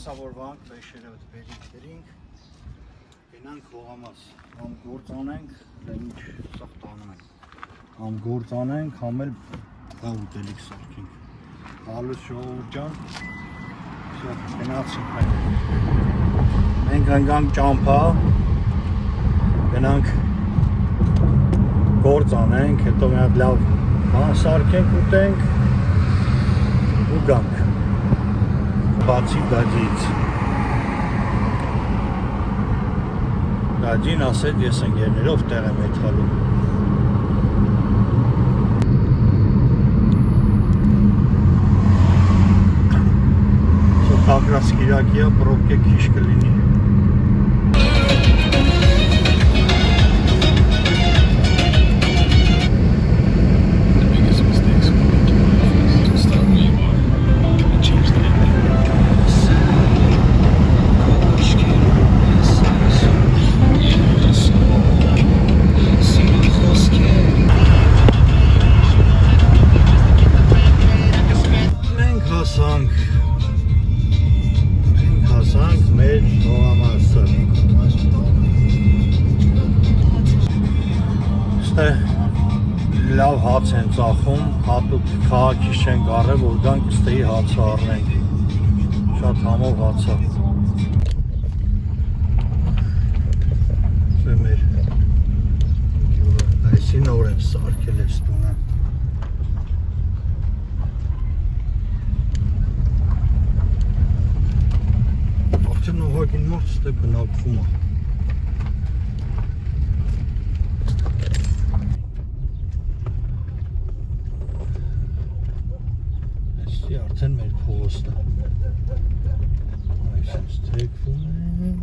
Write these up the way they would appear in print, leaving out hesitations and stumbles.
դասավորվանք, վեշերը վերինք, գենանք հողամաս, համ գործ անենք, ինչ սաղ տանում ենք, համ գործ անենք, համ էլ գավ ուտելիք սաղքինք, հալուս ժողովուրդ ջան, գնացինք մենք ընկանք ճամփա, գնանք գործ անենք, հետո մի հատ լավ բան սարքենք, ուտենք ու գանք բացի դաջից դաջին ասեց ես ընկերներով տեղ եմ եթալում Կագրաս կիրակիա պրոբկե քիչ կլինի լավ հաց են ծախում, հատուկ քաղաքից չենք առել, որ գանք ստեի հացը առնենք, շատ համով հացա սա մեր այսի նոր եմ սարքել ես տունը արդեն ուղղակին մարդ ստե բնակվում է արդեն մեր փողոցն է այսպես թեքվում ենք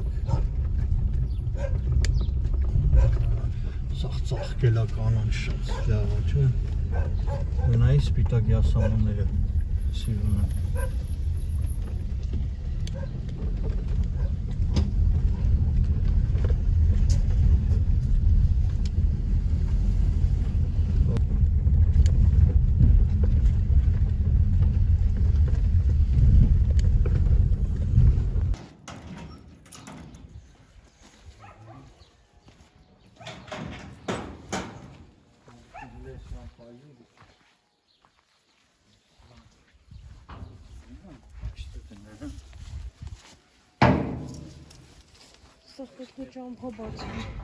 սաղ ծաղկելա կանան շատ լավ է չէ նայի սպիտակ յասամանները սիրուն են Սրտի ճամփա բացվում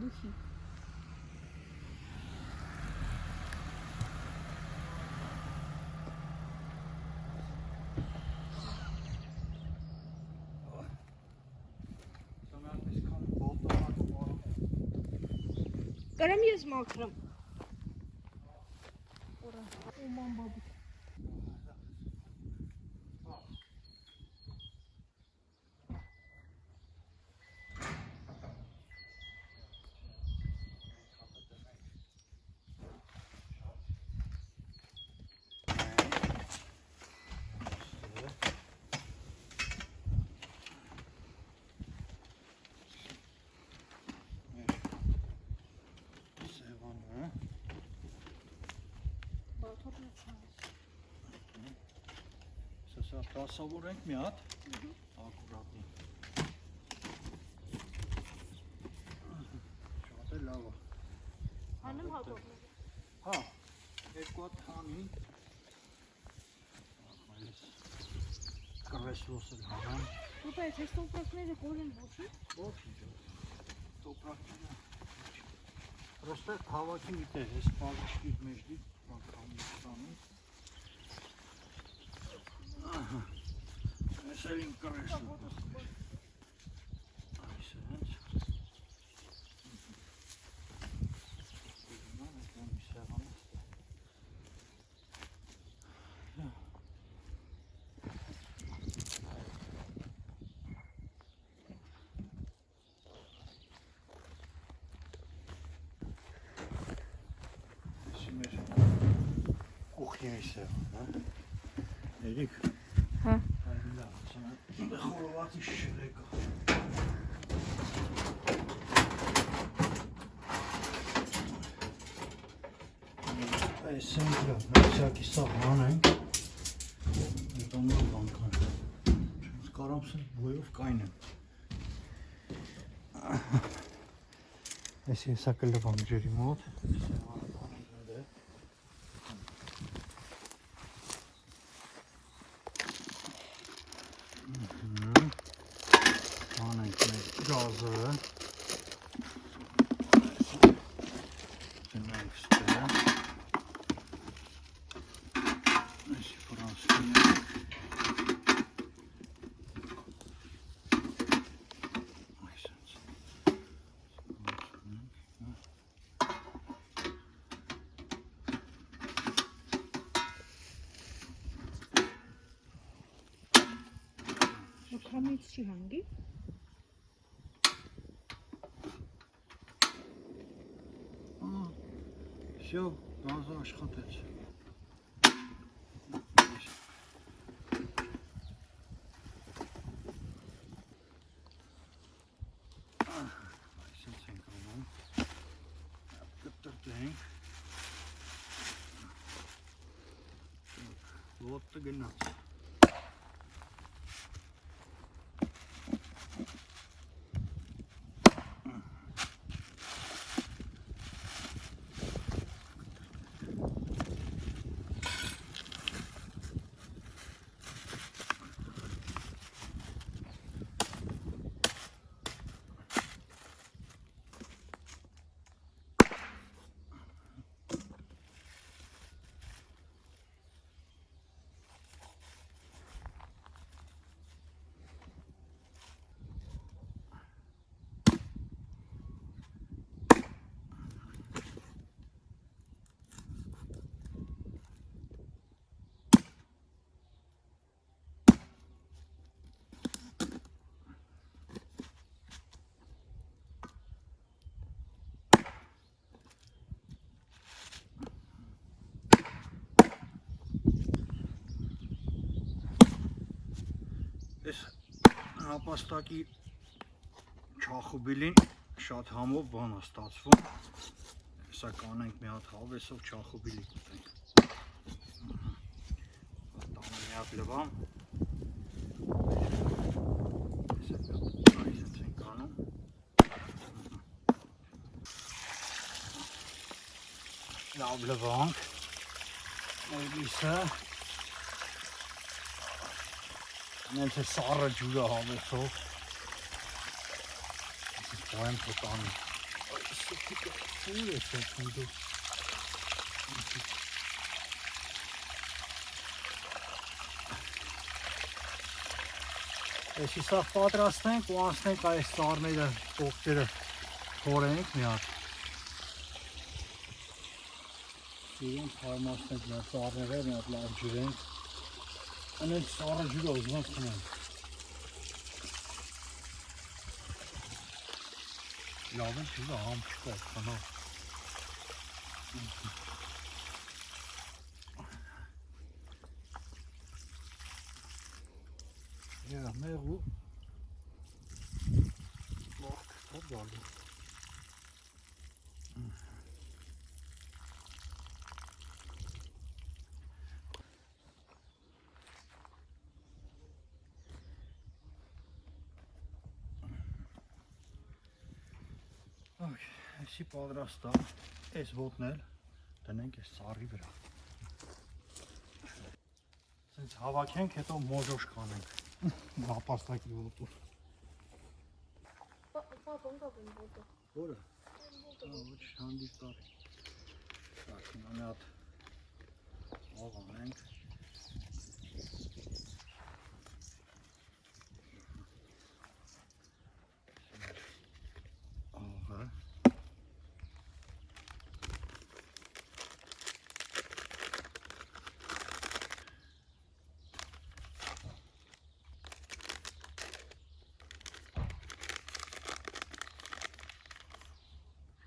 Դուխի Կարամ ես մաքրեմ Ուման բաբի Սա դասավորենք մի հատ ակուրատնի շատ է լավ է Հանեմ հատով հա երկու հատ հանի։ Այլս կրվեսլոս էլ հանան։ Ուպա ես տոպրակները կորեն ոչի։ Ոչի տոպրակները։ Просто հավաքի մի տեղ, ես պալիչքի մեջդի բանկամի ստանում։ Ահա, ես էլ իմ կրվեսլոս։ Այս հենց։ Կուխնյայսը, հա։ Երիք։ Հա։ Այլա, սանա խորովատի շրեկա։ Այս ենք նացյակի սաղման ենք։ Հետանով բանկան։ Չենց կարամ սենց բոյով կայն եմ։ Այս եսա կլվամ ջերի մոտ։ Անենք մեր գազը։ Ձնենք ստեղ։ Այսի ֆրանսկին ենք։ Այսենց։ Քամից չի հանգի։ Всё, գազը աշխատեց։ Այսպես ենք անում։ Կտրտենք։ Ոտը գնաց։ Այս հապաստակի չախուբիլին շատ համով բան է ստացվում։ Հեսա կանենք մի հատ հավեսով չախուբիլի կուտենք։ Տանը մի հատ լվամ։ Այսպես ենք անում։ Լավ լվանք։ Այլիսը Նենց է սառը ջուրը հավեսով։ Պոյեմ պոտանի։ Այս սուտիկը ուր է սեքունդը։ Այսի սաղ պատրաստենք ու անցնենք այս սառները, կողքերը խորենք մի հատ։ Իրենք հարմացնենք մեր սառները, մի հատ լավ ջրենք։ Անենք սառը ջուրը ուզմած խնենք։ Լավ են ջուրը համ չկա խնավ։ Մեղու լող կտար գալու։ Այսի պատրաստ է, այս ոտն էլ Դնենք այս ծառի վրա։ Սենց հավաքենք, հետո մոժոշ կանենք։ Նապաստակի ոտուր։ Պապա բնկա բն ոտը։ Որը։ Ոչ հանդիվ տարի։ Так, մի հատ ով անենք։ Ողը։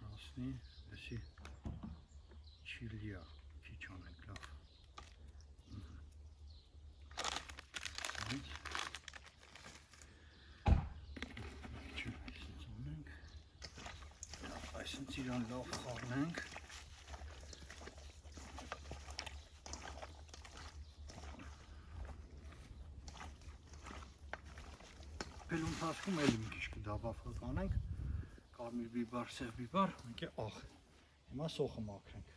Ռասնի, էսի չիլիա, քիչ անենք, լավ։ Այսինչ իրան լավ խառնենք։ Պելու ընթացքում էլի մի քիչ կդաբաֆը կանենք, կարմիր բիբար, սև բիբար, մենք է աղ։ Հիմա սոխը մաքրենք։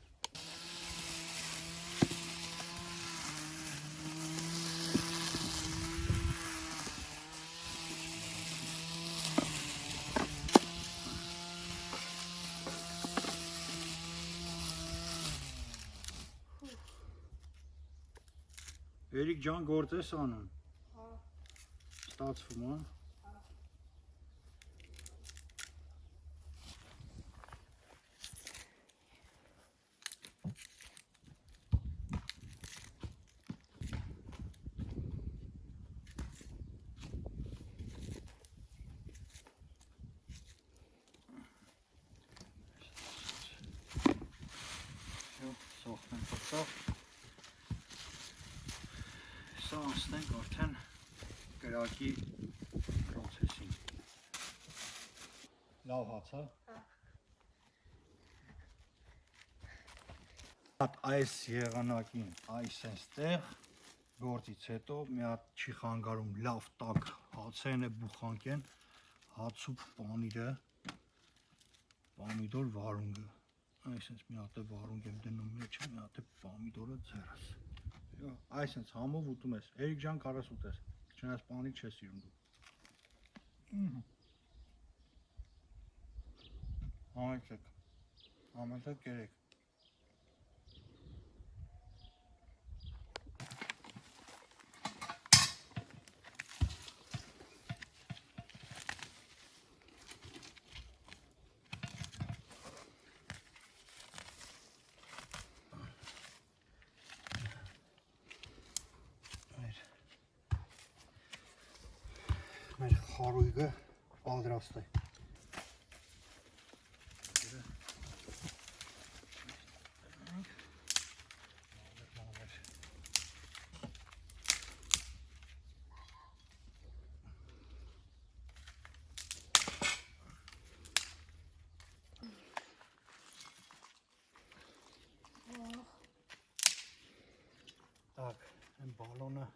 Երիկ ջան գործ ես անում։ Հա։ Ստացվում, հա։ Սոխն ենք պրծավ։ Սա անցնենք արդեն կրակի պրոցեսին։ Լավ հաց, հա։ Հատ այս եղանակին, այս այստեղ գործից հետո մի հատ չի խանգարում լավ տաք հացեն է բուխանք են, հացու պանիրը, պամիդոր վարունգը։ Այսինչ մի հատ է վարունգ եմ դնում մեջը, մի հատ է պամիդորը ձերս։ Այսինչ համով ուտում ես, Երիկ ջան կարաս ուտես, չնայած պանիր չես սիրում դու։ Համեցեք կերեք։ Մեր խարույգը պատրաստ է։ Так, այն բալոնը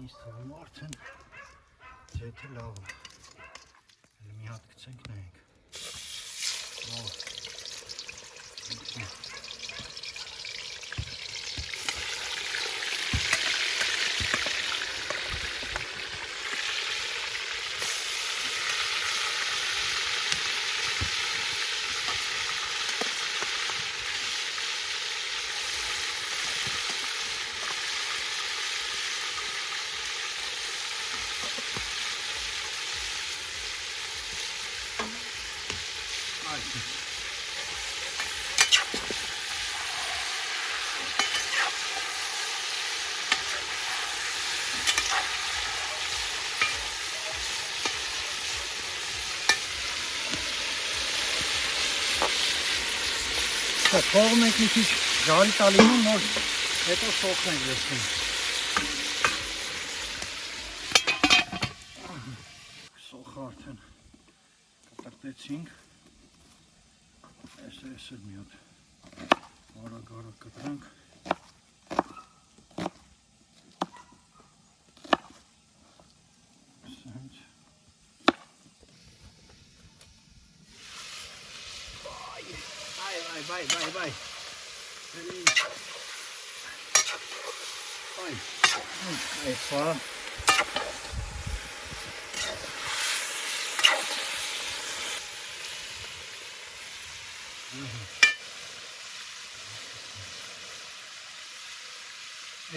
Ինձ թվում արդեն ձեթը լավ է, հենց մի հատ գցենք նայենք, լավ Թողում ենք մի քիչ ժարի տալինում, նոր հետո սոխն ենք լցնում։ արդեն կտրտեցինք։ Այս էլ մի հատ արագ կտրենք։ Սենց։ Բայ։ Այստա։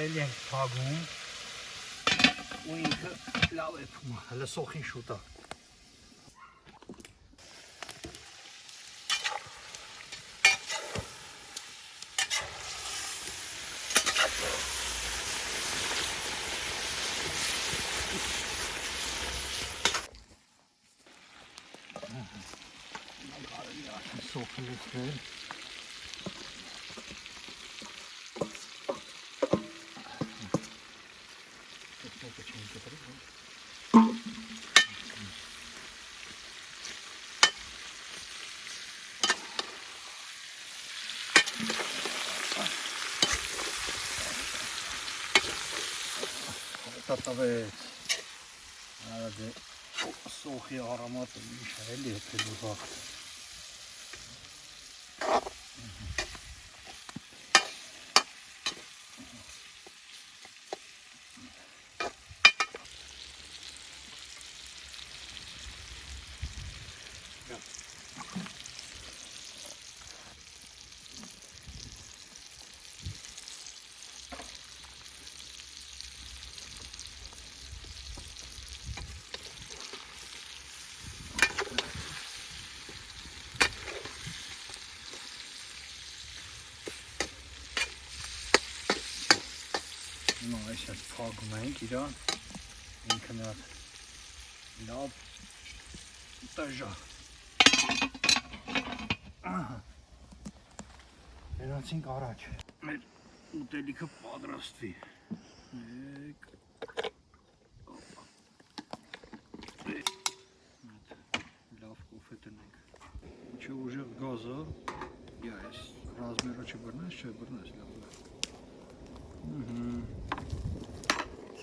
Էլ ենք փագում ու ինքը լավ է փում, հələ սոխին շուտ է։ Սոխը լցնել։ Տատավեց, արագ է սոխի արամատը ինչ էլ է թելու վաղ։ Այս հետ փակում ենք իրան, ինքը մի հատ լավ տժա։ Գնացինք առաջ, մեր ուտելիքը պատրաստվի։ Մեկ, լավ կոֆե տնենք։ Չէ ուժեղ գազը, այս ռազմերը չբրնես, չէ բրնես լավ։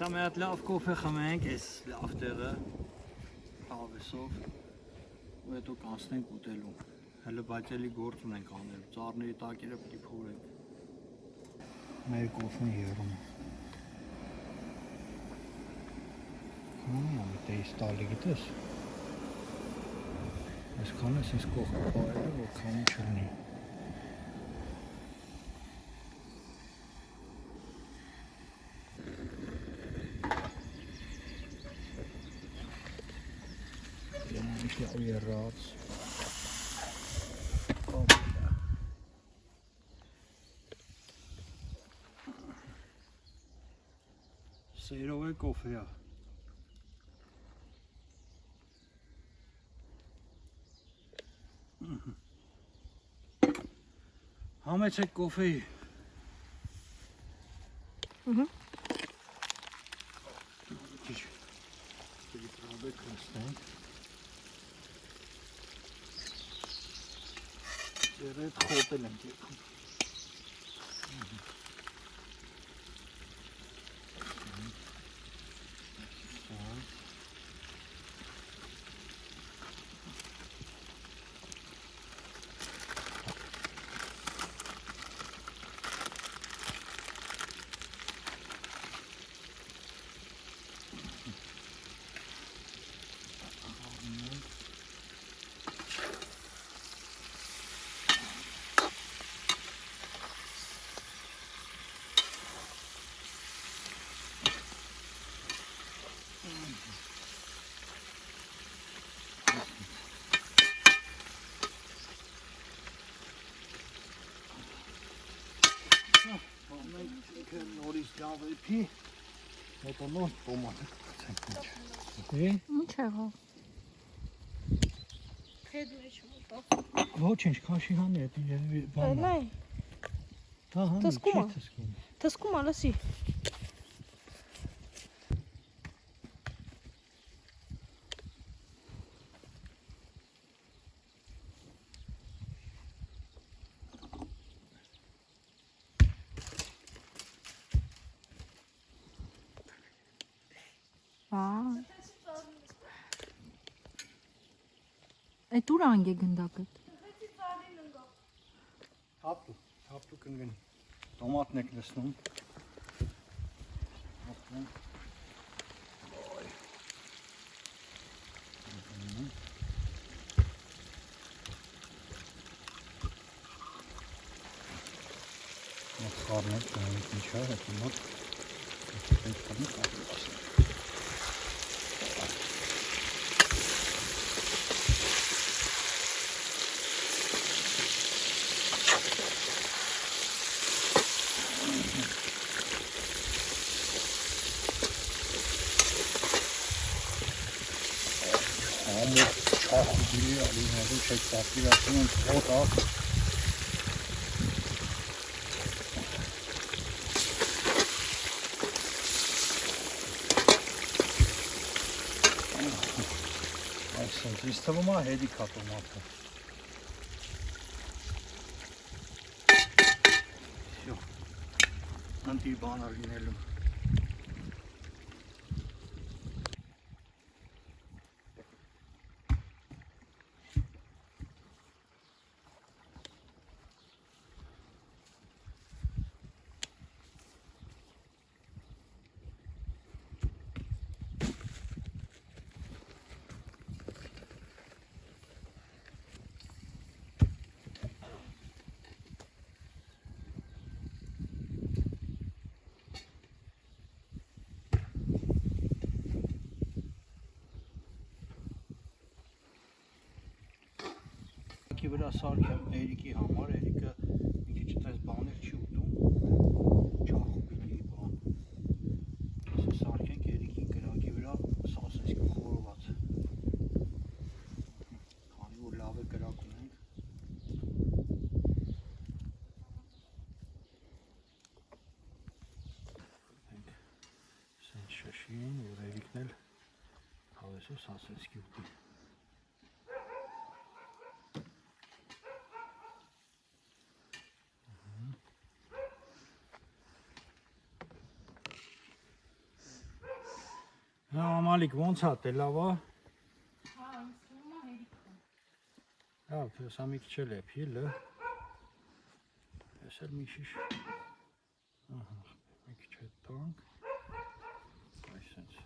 Սա մի հատ լավ կոֆե խմենք, այս լավ տեղը, հավեսով, ու հետո կանցնենք ուտելու, հələ բայց էլի գործ ունենք անել, ծառների տակերը պիտի փորենք։ Մեր կոֆեն երում է։ Խմանում եմ տեյս տալի գիտես։ Այսքան ես ինձ կողքը պահել է, որ քանի չլնի։ Երած սերով է կոֆեա համեցեք կոֆեի Երետ խոտել ենք եկում։ Նորից լավեպի, հետո նոր տոմատը կծենք ինչ։ Ինչ եղավ։ Հետ մեջ մոտավ։ Ոչինչ, քաշի հանի է երևի բան։ Լայ։ Դա հանի Թսկում է։ չի թսկում։ Թսկում է, լսի։ Այդ ուր անգե գնդակը։ Թափտու կնգնի։ Տոմատն եք լսնում։ Ախում։ Խառնել կյանք ինչա, հետո մոտ պետք կնի կապասն։ Ամոք չախուդի ալիներու չեք տապիրացում են հոտ աղ Այս թվում է հետիք է տոմատը։ Всё։ Անտի բան լինելու։ Վրա սարքեմ Էրիկի համար, Էրիկը մի քիչ այդպես բաներ չի ուտում, չախուբիլի բան։ Այսը սարքենք Էրիկի կրակի վրա սասեսք խորոված։ Քանի որ լավ է կրակ ունենք։ Սենց շշին, որ Էրիկն էլ հավեսով սասեսքի ուտի։ Մալիկ ոնց հատ է, լավ է։ Հա, ինձ թվում է հերիք է։ Լավ, հեսա մի քիչ էլ է փիլը։ Ես էլ մի շիշ։ Ահա, մի քիչ հետ տանք։ Այսպես։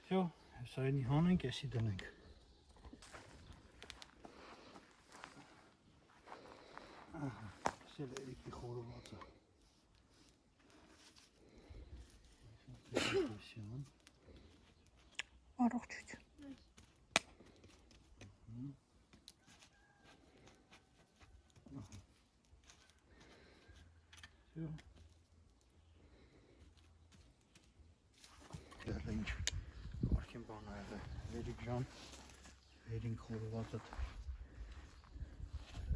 Всё, հեսա ինի հանենք, էսի դնենք։ Ահա, սել Էրիկի խորովածը։ Առողջություն։ Всё։ Դեռ ինչ արքին բան ա եղել։ Էրիկ ջան, վերին խորովածը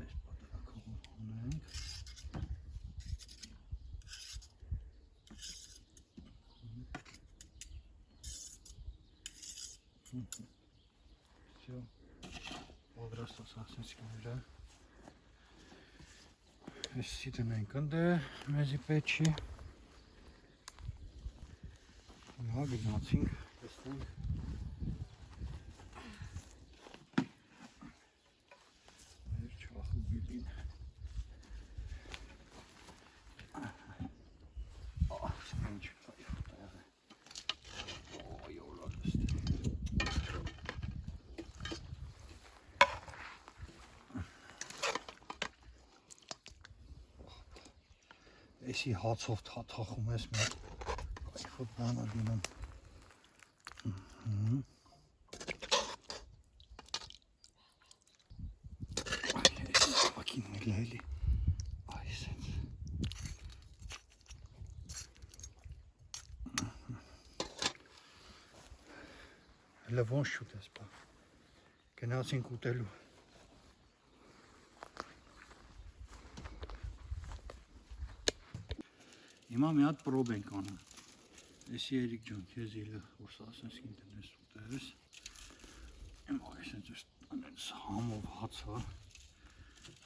այս պատրակով ունենք։ Всё. Պատրաստած ասեցին վրա։ Էսի տնենք ընդ է, մեզի պետ չի։ Հիմա գնացինք, տեսնենք։ Մեր չախուբիլին։ Ինչ այր է։ Ոյ, ոլորստ։ Էսի հացով թաթախում ես մեր կայֆոտ բանը դինում։ Էսի սպակին էլ էլի, այս ենք։ Հլը ոնց շուտ ես բա, գնացինք ուտելու։ Հիմա մի հատ պրոբ ենք անում։ Էսի Էրիկ ջան, քեզ իլը որ սասենսքին տնես ուտես։ Հիմա այսպես անենց համով հացա։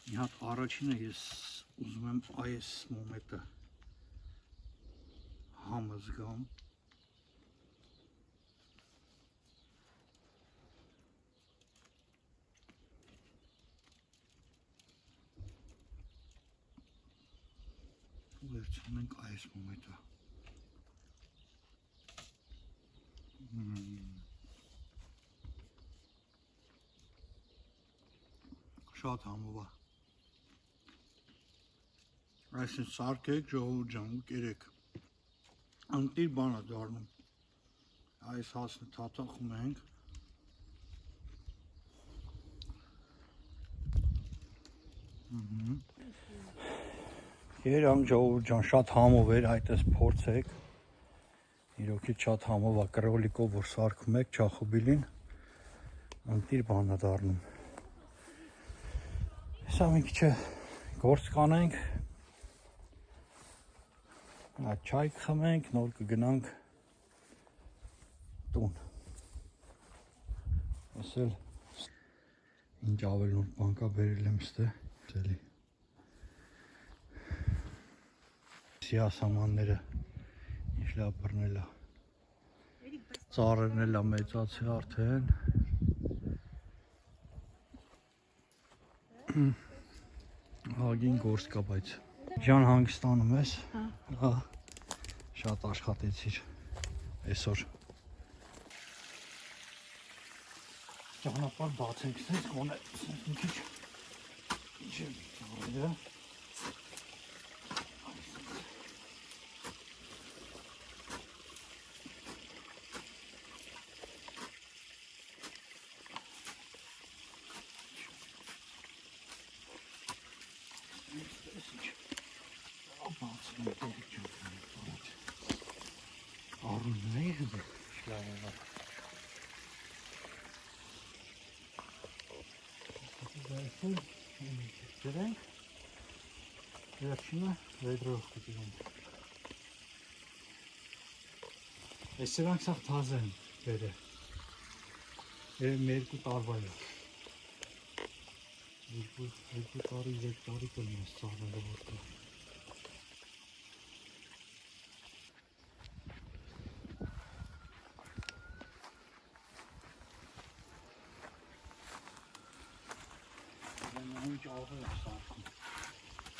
Մի հատ առաջինը ես ուզում եմ այս մոմետը համը զգամ։ Վերցնում ենք այս մոմետը։ Շատ համով է։ Այսինքն սարքեք ժողովուրդ ջան ու կերեք։ Անտիր բան է դառնում։ Այս հասնը թաթախում ենք։ Երանք ժողովուրդ ջան, շատ համով էր, այդպես փորձեք։ Իրոքից շատ համով է, կրոլիկով որ սարքում եք չախոբիլին, անտիր բան է դառնում։ Հեսա մի քիչ գործ կանենք, չայ կխմենք, նոր կգնանք տուն։ Ես էլ ինչ ավելորդ բան կա բերել եմ ստե, էլի։ Սիասամանները ինչ լավ բռնել է։ Ծառերն էլ մեծացել արդեն։ Հագին գործ կա բայց։ Ջան հանգստանում ես։ Հա։ Շատ աշխատեցիր այսօր։ Ճանապարհ բացենք, sense գոնե մի քիչ ինչ է արել։ Դրանք վերջինը վեդրով կդինենք։ Այս սրանք սաղ թազը են բերը։ Երեմ 2 տարվա է։ 2 տարի, 3 տարի կլին ես ծաղնելը որտը։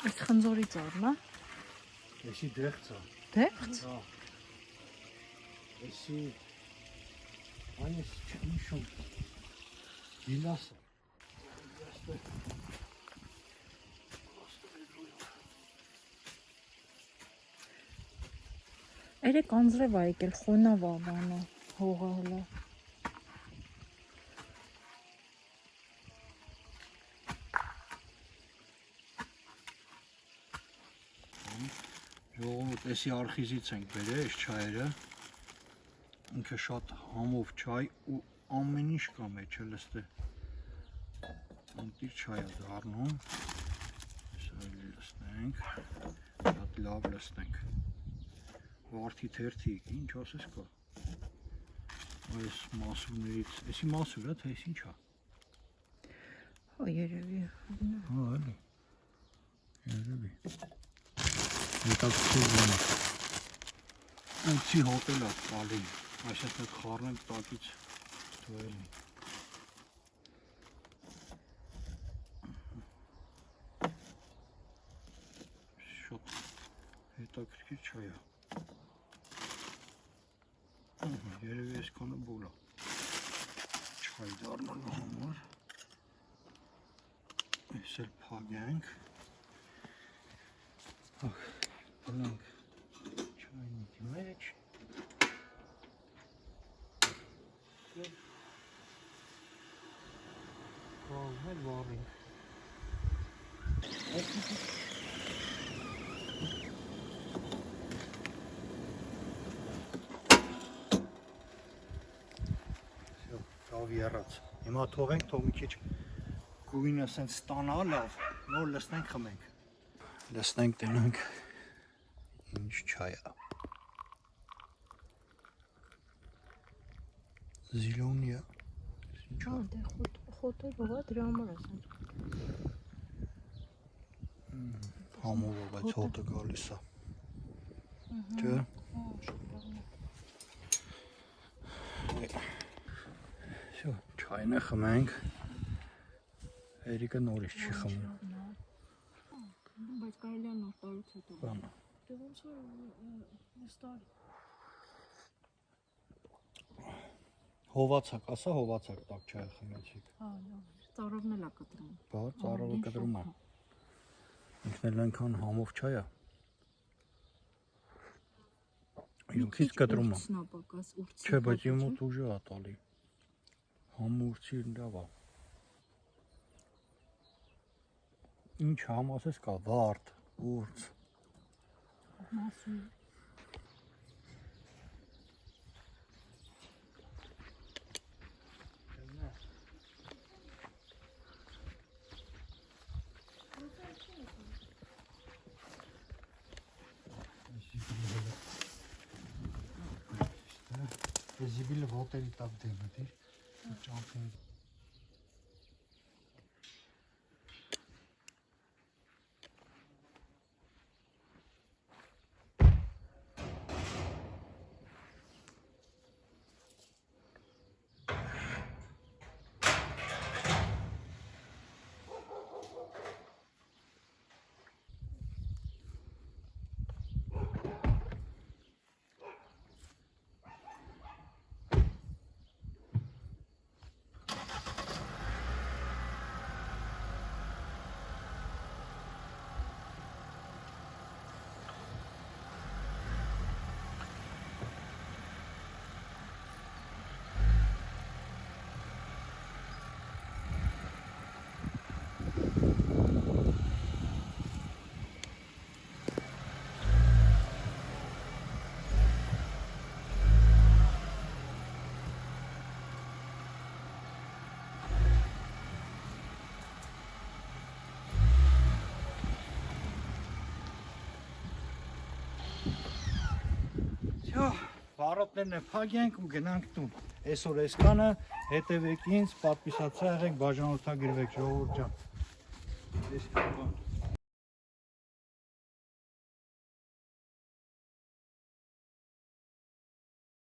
Այս խնձորի ծառն է։ Էսի դեղց է։ Դեղց։ Հա։ Էսի այս չնիշում գիլաս է։ Երեք անձրև է եկել, խոնավ է բանը, հողը հլա։ Ժողովուրդ, էսի արխիզից ենք բերել այս չայերը։ Ինքը շատ համով չայ ու ամեն ինչ կա մեջ է լստե։ Անտիր չայ է դառնում։ Հեսա էլի լստենք, շատ լավ լստենք։ Վարդի թերթի, ինչ ասես կա։ Այս մասուրներից, էսի մասուր է, թե էս ինչ է։ Հո երևի։ Հա, էլի։ Երևի։ Հետաքրքիր բան է։ Ունցի հոտել է տալի, այսինքն խառնենք տակից թողելի։ Շատ հետաքրքիր չայ է։ Երևի այսքանը բոլ է։ Չայ դառնալու համար։ Այս էլ փագենք։ Բնանք չայնիկի մեջ։ Մեր վարինք։ Լավ եռած։ Հիմա թողենք, թող մի քիչ գույնը սենց ստանա լավ, նոր լսնենք խմենք։ Լսնենք տնենք ինչ չայ է։ Զիլոնիա։ Հա, դե խոտը բողա դրա համար ասեն։ Համով է, բայց հոտը գալիս է։ Չէ։ Շո, չայնը խմենք։ Երիկը նորից չի խմում։ Բայց կարելի է նոր տարուց հետո։ Բան։ Դե ոնց որ նստար։ Հովացակ, ասա հովացակ տակ չայ խմեցիք։ Հա, ծառովն էլ է կտրում։ Բա, ծառավը կտրում է։ Ինքն էլ այնքան համով չայ է։ Ինքից կտրում է։ Ցնապակաս ուրցի։ Չէ, բայց իմ մոտ ուժը է տալի։ Համուրցի լավ է։ Ինչ համ ասես կա, վարդ, ուրց։ Մասում։ Զիբիլը ոտերի տակ դեպի դիր, ճամփին։ Վարոտներն է փագենք ու գնանք տուն։ Այսօր այսքանը, հետևեք ինձ, պատվիսացա եղեք, բաժանորդագրվեք ժողովուրդ ջան։ Այսքան բան։